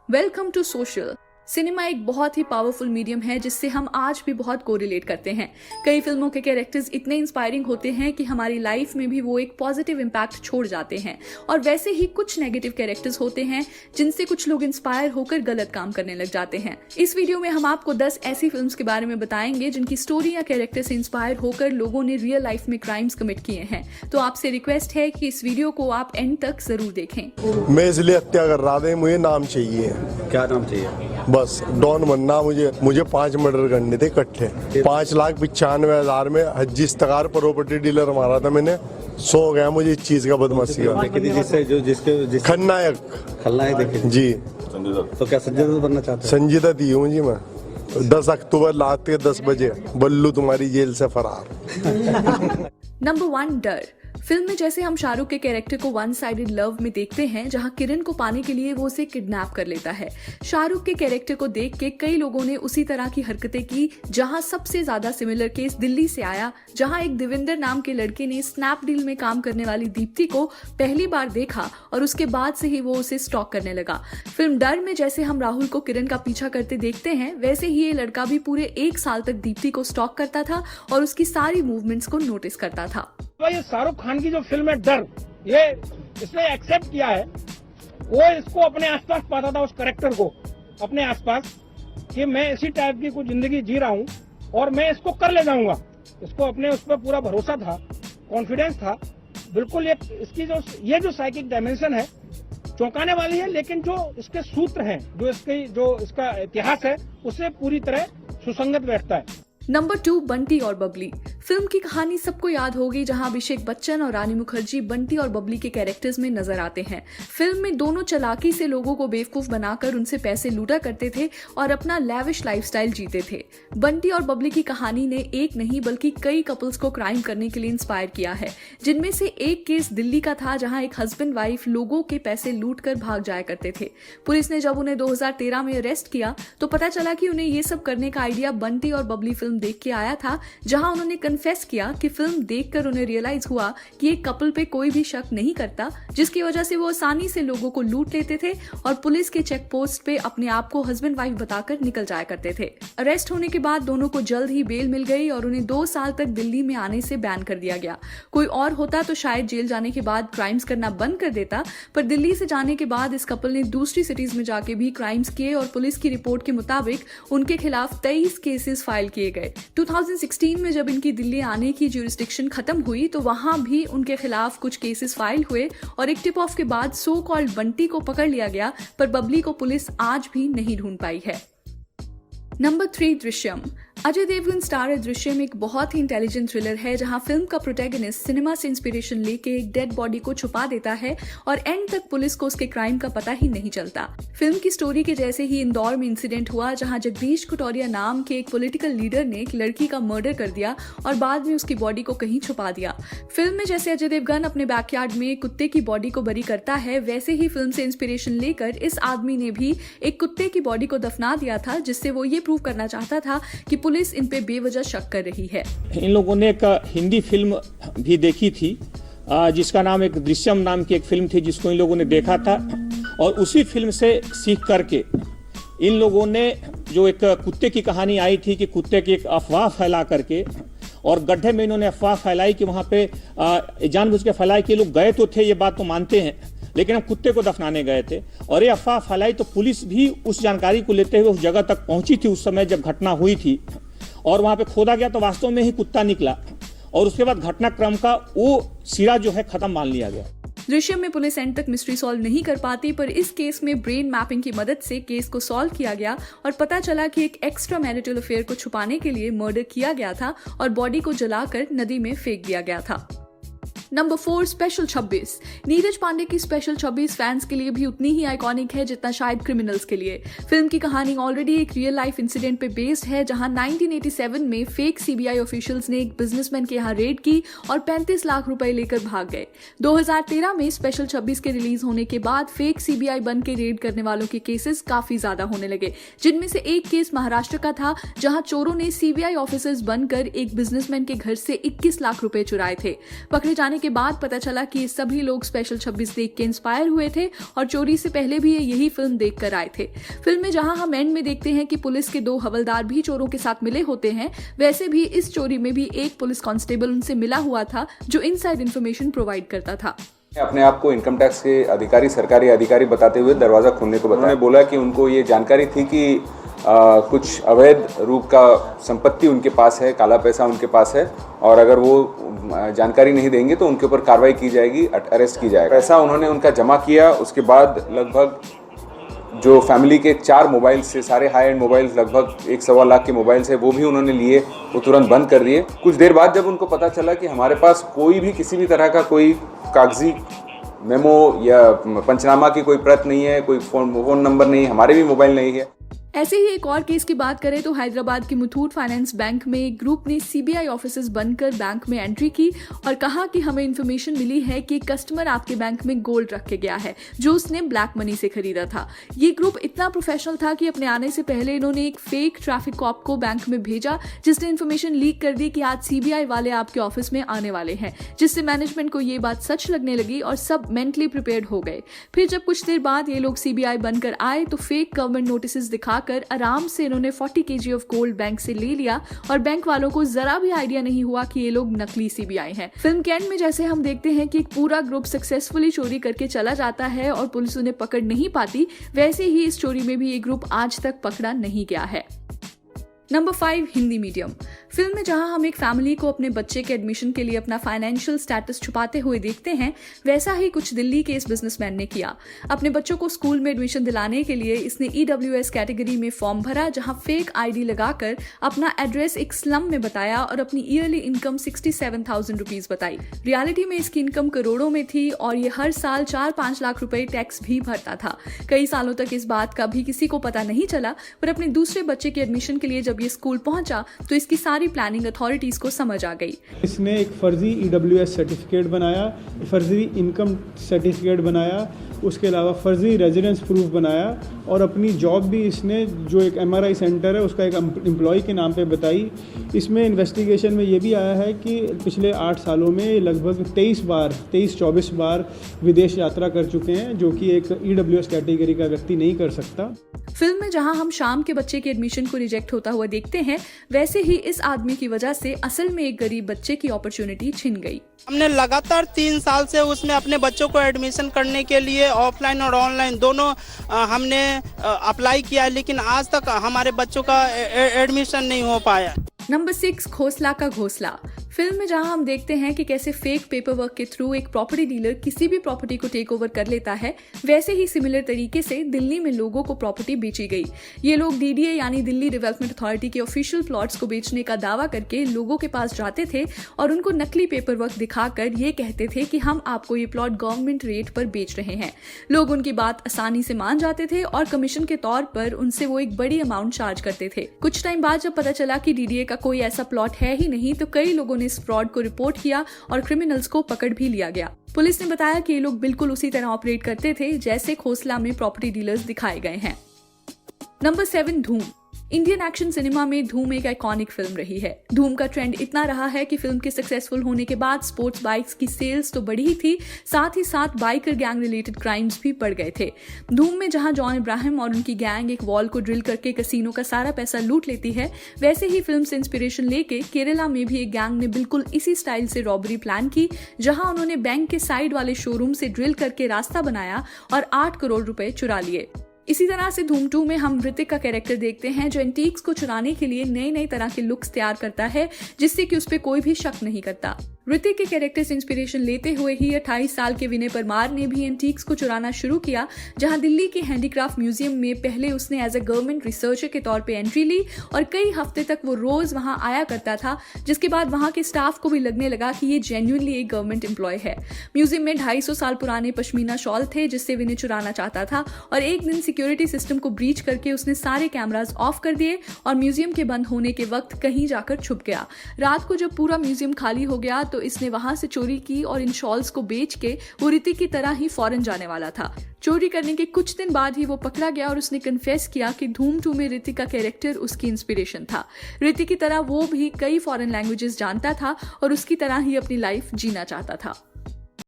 Welcome to social. Cinema एक बहुत ही powerful medium है जिससे हम आज भी बहुत कोरिलेट करते हैं। कई फिल्मों के कैरेक्टर्स इतने इंस्पायरिंग होते हैं कि हमारी लाइफ में भी वो एक पॉजिटिव इम्पैक्ट छोड़ जाते हैं, और वैसे ही कुछ नेगेटिव कैरेक्टर्स होते हैं जिनसे कुछ लोग इंस्पायर होकर गलत काम करने लग जाते हैं। इस वीडियो में हम आपको 10 ऐसी फिल्म्स के बारे में बताएंगे जिनकी स्टोरी या कैरेक्टर से इंस्पायर होकर लोगों ने रियल लाइफ में क्राइम्स कमिट किए हैं। तो आपसे रिक्वेस्ट है कि इस वीडियो को आप एंड तक जरूर देखें। मैं इसलिए हत्या कर रहा था, मुझे नाम चाहिए। क्या नाम चाहिए? बस डॉन बनना। मुझे 5 मर्डर करने थे इकट्ठे। 5,95,000 में हज्जी इस्तकार प्रॉपर्टी डीलर मारा था मैंने। 100 हो गया मुझे इस चीज का, बदमाशी का। खलनायक देखे जी। तो क्या संजय दत्त बनना चाहते हैं? संजीदा दी हूँ जी मैं। 10 अक्टूबर रात के 10 बजे बल्लू तुम्हारी जेल से फरार। नंबर 1, डर। फिल्म में जैसे हम शाहरुख के कैरेक्टर को वन साइडेड लव में देखते हैं, जहां किरण को पाने के लिए वो उसे किडनैप कर लेता है। शाहरुख के कैरेक्टर को देख के कई लोगों ने उसी तरह की हरकतें की। जहां सबसे ज्यादा सिमिलर केस दिल्ली से आया, जहां एक देविंदर नाम के लड़के ने स्नैपडील में काम करने वाली दीप्ति को पहली बार देखा और उसके बाद से ही वो उसे स्टॉक करने लगा। फिल्म डर में जैसे हम राहुल को किरण का पीछा करते देखते हैं, वैसे ही ये लड़का भी पूरे 1 साल तक दीप्ति को स्टॉक करता था और उसकी सारी मूवमेंट्स को नोटिस करता था। ये शाहरुख खान की जो फिल्म है डर, ये इसने एक्सेप्ट किया है। वो इसको अपने आसपास पाता था, उस कैरेक्टर को अपने आसपास, कि मैं इसी टाइप की कुछ जिंदगी जी रहा हूँ और मैं इसको कर ले जाऊंगा। इसको अपने उस पर पूरा भरोसा था, कॉन्फिडेंस था बिल्कुल। ये जो साइकिक डायमेंशन है चौंकाने वाली है, लेकिन जो इसके सूत्र हैं, जो इसका इतिहास है, उससे पूरी तरह सुसंगत बैठता है। नंबर 2, बंटी और बबली। फिल्म की कहानी सबको याद होगी, जहां अभिषेक बच्चन और रानी मुखर्जी बंटी और बबली के कैरेक्टर्स में नजर आते हैं। फिल्म में दोनों चालाकी से लोगों को बेवकूफ बनाकर उनसे पैसे लूटा करते थे और अपना लैविश लाइफस्टाइल जीते थे। बंटी और बबली की कहानी ने एक नहीं बल्कि कई कपल्स को क्राइम करने के लिए इंस्पायर किया है, जिनमें से एक केस दिल्ली का था, जहां एक हस्बैंड वाइफ लोगों के पैसे लूट कर भाग जाया करते थे। पुलिस ने जब उन्हें 2013 में अरेस्ट किया तो पता चला कि उन्हें ये सब करने का आइडिया बंटी और बबली फिल्म देख के आया था, जहां उन्होंने कन्फेस किया कि फिल्म देखकर उन्हें रियलाइज हुआ कि एक कपल पे कोई भी शक नहीं करता, जिसकी वजह से वो आसानी से लोगों को लूट लेते थे और पुलिस के चेक पोस्ट पे अपने आप को हस्बैंड वाइफ बताकर निकल जाया करते थे। अरेस्ट होने के बाद दोनों को जल्द ही बेल मिल गई और उन्हें 2 साल तक दिल्ली में आने से बैन कर दिया गया। कोई और होता तो शायद जेल जाने के बाद क्राइम्स करना बंद कर देता, पर दिल्ली से जाने के बाद इस कपल ने दूसरी सिटीज में जाके भी क्राइम्स किए और पुलिस की रिपोर्ट के मुताबिक उनके खिलाफ 23 केसेस फाइल किए गए। 2016 में जब इनकी दिल्ली आने की ज्यूरिसडिक्शन खत्म हुई तो वहां भी उनके खिलाफ कुछ केसेस फाइल हुए और एक टिप ऑफ के बाद सो कॉल्ड बंटी को पकड़ लिया गया, पर बबली को पुलिस आज भी नहीं ढूंढ पाई है। नंबर 3, दृश्यम। अजय देवगन स्टार दृश्यम एक बहुत ही इंटेलिजेंट थ्रिलर है, जहां फिल्म का प्रोटैगनिस्ट सिनेमा से इंस्पिरेशन लेके एक डेड बॉडी को छुपा देता है और एंड तक पुलिस को उसके क्राइम का पता ही नहीं चलता। फिल्म की स्टोरी के जैसे ही इंदौर में इंसिडेंट हुआ, जहां जगदीश कटोरिया नाम के एक पॉलिटिकल लीडर ने एक लड़की का मर्डर कर दिया और बाद में उसकी बॉडी को कहीं छुपा दिया। फिल्म में जैसे अजय देवगन अपने बैकयार्ड में कुत्ते की बॉडी को बरी करता है, वैसे ही फिल्म से इंस्पिरेशन लेकर इस आदमी ने भी एक कुत्ते की बॉडी को दफना दिया था, जिससे वो ये प्रूव करना चाहता था कि पुलिस इन पे बेवजह शक कर रही है। इन लोगों ने एक हिंदी फिल्म भी देखी थी, जिसका नाम एक दृश्यम नाम की एक फिल्म थी, जिसको इन लोगों ने देखा था और उसी फिल्म से सीख करके इन लोगों ने जो एक कुत्ते की कहानी आई थी कि कुत्ते की एक अफवाह फैला करके, और गड्ढे में इन्होंने अफवाह फैलाई कि वहां पे जानबूझ के फैलाई कि लोग गए तो थे, ये बात तो मानते हैं, लेकिन हम कुत्ते को दफनाने गए थे और ये अफवाह फैलाई। तो पुलिस भी उस जानकारी को लेते हुए उस जगह तक पहुंची थी उस समय जब घटना हुई थी, और वहां पे खोदा गया तो वास्तव में ही कुत्ता निकला और उसके बाद घटनाक्रम का वो सिरा जो है खत्म मान लिया गया। दृश्यम में पुलिस एंड तक मिस्ट्री सॉल्व नहीं कर पाती, पर इस केस में ब्रेन मैपिंग की मदद से केस को सॉल्व किया गया और पता चला कि एक एक्स्ट्रा मैरिटल अफेयर को छुपाने के लिए मर्डर किया गया था और बॉडी को जलाकर नदी में फेंक दिया गया था। Number 4, special 26। नीरज पांडे की स्पेशल 26 फैंस के लिए भी उतनी ही आइकॉनिक है जितना शायद क्रिमिनल्स के लिए। फिल्म की कहानी ऑलरेडी एक रियल लाइफ इंसिडेंट पे बेस्ड है, जहां 1987 में फेक सीबीआई ऑफिशियल्स ने एक बिजनेसमैन के यहाँ रेड की और 35 लाख रुपए लेकर भाग गए। 2013 में स्पेशल 26 के रिलीज होने के बाद फेक सीबीआई बन के रेड करने वालों के केसेस काफी ज्यादा होने लगे, जिनमें से एक केस महाराष्ट्र का था, जहां चोरों ने सीबीआई ऑफिसर्स बनकर एक बिजनेसमैन के घर से 21 लाख रुपए चुराए थे। पकड़े जाने आने के बाद पता चला कि ये सभी लोग स्पेशल 26 देख के इंस्पायर हुए थे और चोरी से पहले भी ये यही फिल्म देख कर आए थे। फिल्म में जहां हम एंड में देखते हैं कि पुलिस के 2 हवलदार भी चोरों के साथ मिले होते हैं, वैसे भी इस चोरी में भी एक पुलिस कांस्टेबल उनसे मिला हुआ था जो इनसाइड इन्फॉर्मेशन प्रोवाइड करता था। अपने आप को इनकम टैक्स के अधिकारी, सरकारी अधिकारी बताते हुए दरवाज़ा खोलने को बताया। उन्होंने बोला कि उनको ये जानकारी थी कि कुछ अवैध रूप का संपत्ति उनके पास है, काला पैसा उनके पास है, और अगर वो जानकारी नहीं देंगे तो उनके ऊपर कार्रवाई की जाएगी, अरेस्ट की जाएगा। पैसा उन्होंने उनका जमा किया। उसके बाद लगभग जो फैमिली के 4 मोबाइल से, सारे हाई एंड मोबाइल्स, लगभग 1-1.25 लाख के मोबाइल्स है, वो भी उन्होंने लिए, वो तुरंत बंद कर दिए। कुछ देर बाद जब उनको पता चला कि हमारे पास कोई भी किसी भी तरह का कोई कागजी मेमो या पंचनामा की कोई प्रत नहीं है, कोई फोन नंबर नहीं, हमारे भी मोबाइल नहीं है। ऐसे ही एक और केस की बात करें तो हैदराबाद के मुथूट फाइनेंस बैंक में एक ग्रुप ने सीबीआई ऑफिसेज बनकर बैंक में एंट्री की और कहा कि हमें इन्फॉर्मेशन मिली है कि कस्टमर आपके बैंक में गोल्ड रख के गया है जो उसने ब्लैक मनी से खरीदा था। ये ग्रुप इतना प्रोफेशनल था कि अपने आने से पहले इन्होंने एक फेक ट्रैफिक कॉप को बैंक में भेजा जिसने इन्फॉर्मेशन लीक कर दी कि आज सीबीआई वाले आपके ऑफिस में आने वाले हैं, जिससे मैनेजमेंट को ये बात सच लगने लगी और सब मेंटली प्रिपेयर्ड हो गए। फिर जब कुछ देर बाद ये लोग सीबीआई बनकर आए तो फेक गवर्नमेंट नोटिस दिखा आराम से इन्होंने 40 kg ऑफ गोल्ड बैंक से ले लिया और बैंक वालों को जरा भी आइडिया नहीं हुआ कि ये लोग नकली सीबीआई हैं। फिल्म के एंड में जैसे हम देखते हैं कि एक पूरा ग्रुप सक्सेसफुली चोरी करके चला जाता है और पुलिस उन्हें पकड़ नहीं पाती, वैसे ही इस चोरी में भी ये ग्रुप आज तक पकड़ा नहीं गया है। Number 5, Hindi medium. फिल्म में जहां हम एक फैमिली को अपने बच्चे के एडमिशन के लिए अपना फाइनेंशियल स्टेटस छुपाते हुए देखते हैं, वैसा ही कुछ दिल्ली के इस बिजनेसमैन ने किया। अपने बच्चों को स्कूल में एडमिशन दिलाने के लिए इसने EWS कैटेगरी में फॉर्म भरा, जहां फेक ID लगाकर अपना एड्रेस एक स्लम में बताया और अपनी ईयरली इनकम 67,000 रुपीज बताई। रियलिटी में इसकी इनकम करोड़ों में थी और ये हर साल 4-5 लाख रुपए टैक्स भी भरता था। कई सालों तक इस बात का भी किसी को पता नहीं चला, पर अपने दूसरे बच्चे के एडमिशन के लिए जब ये स्कूल पहुंचा तो इसकी सारी प्लानिंग अथॉरिटीज को समझ आ गई। इसने एक फर्जी EWS सर्टिफिकेट बनाया, फर्जी इनकम सर्टिफिकेट बनाया, उसके अलावा फर्जी रेजिडेंस प्रूफ बनाया और अपनी जॉब भी इसने, जो एक MRI सेंटर है उसका एक एम्प्लॉय के नाम पे बताई। इसमें इन्वेस्टिगेशन में ये भी आया है कि पिछले 8 सालों में लगभग 23-24 बार विदेश यात्रा कर चुके हैं, जो कि एक EWS कैटेगरी का व्यक्ति नहीं कर सकता। फिल्म में जहां हम शाम के बच्चे के एडमिशन को रिजेक्ट होता हुआ देखते हैं, वैसे ही इस आदमी की वजह से असल में एक गरीब बच्चे की अपॉर्चुनिटी छिन गई। हमने लगातार 3 साल से उसमें अपने बच्चों को एडमिशन करने के लिए ऑफलाइन और ऑनलाइन दोनों हमने अप्लाई किया, लेकिन आज तक हमारे बच्चों का एडमिशन नहीं हो पाया। नंबर 6, घोसला का घोसला। फिल्म में जहां हम देखते हैं कि कैसे फेक पेपर वर्क के थ्रू एक प्रॉपर्टी डीलर किसी भी प्रॉपर्टी को टेक ओवर कर लेता है, वैसे ही सिमिलर तरीके से दिल्ली में लोगों को प्रॉपर्टी बेची गई। ये लोग DDA यानी दिल्ली डेवलपमेंट अथॉरिटी के ऑफिशियल प्लॉट्स को बेचने का दावा करके लोगों के पास जाते थे और उनको नकली पेपर वर्क दिखाकर ये कहते थे कि हम आपको ये प्लॉट गवर्नमेंट रेट पर बेच रहे हैं। लोग उनकी बात आसानी से मान जाते थे और कमीशन के तौर पर उनसे वो एक बड़ी अमाउंट चार्ज करते थे। कुछ टाइम बाद जब पता चला कि DDA का कोई ऐसा प्लॉट है ही नहीं, तो कई लोगों ने इस फ्रॉड को रिपोर्ट किया और क्रिमिनल्स को पकड़ भी लिया गया। पुलिस ने बताया कि ये लोग बिल्कुल उसी तरह ऑपरेट करते थे जैसे घोसला में प्रॉपर्टी डीलर्स दिखाए गए हैं। नंबर 7, धूम। इंडियन एक्शन सिनेमा में धूम एक आइकॉनिक फिल्म रही है। धूम का ट्रेंड इतना रहा है कि फिल्म के सक्सेसफुल होने के बाद स्पोर्ट्स बाइक्स की सेल्स तो बढ़ी ही थी, साथ ही साथ बाइकर गैंग रिलेटेड क्राइम्स भी बढ़ गए थे। धूम में जहां जॉन इब्राहिम और उनकी गैंग एक वॉल को ड्रिल करके कैसीनो का सारा पैसा लूट लेती है, वैसे ही फिल्म से इंस्पिरेशन लेके केरला में भी एक गैंग ने बिल्कुल इसी स्टाइल से रॉबरी प्लान की, जहां उन्होंने बैंक के साइड वाले शोरूम से ड्रिल करके रास्ता बनाया और 8 करोड़ रुपए चुरा लिए। इसी तरह से धूम 2 में हम ऋतिक का कैरेक्टर देखते हैं जो एंटीक्स को चुराने के लिए नए तरह के लुक्स तैयार करता है, जिससे कि उस पर कोई भी शक नहीं करता। ऋतिक के कैरेक्टर से इंस्पिरेशन लेते हुए ही 28 साल के विनय परमार ने भी एंटीक्स को चुराना शुरू किया, जहां दिल्ली के हैंडीक्राफ्ट म्यूजियम में पहले उसने एज ए गवर्नमेंट रिसर्चर के तौर पे एंट्री ली और कई हफ्ते तक वो रोज वहां आया करता था, जिसके बाद वहां के स्टाफ को भी लगने लगा कि ये जेन्युइनली एक गवर्नमेंट एम्प्लॉय है। म्यूजियम में 250 साल पुराने पश्मीना शॉल थे जिससे विनय चुराना चाहता था और एक दिन सिक्योरिटी सिस्टम को ब्रीच करके उसने सारे कैमराज ऑफ कर दिए और म्यूजियम के बंद होने के वक्त कहीं जाकर छुप गया। रात को जब पूरा म्यूजियम खाली हो गया तो तो इसने वहां से चोरी की और इन शॉल्स को बेच के वो ऋतिक की तरह ही फॉरेन जाने वाला था। चोरी करने के कुछ दिन बाद ही वो पकड़ा गया और उसने कन्फेस किया कि धूम 2 में ऋतिक का कैरेक्टर उसकी इंस्पिरेशन था। ऋतिक की तरह वो भी कई फॉरेन लैंग्वेजेस जानता था और उसकी तरह ही अपनी लाइफ जीना चाहता था।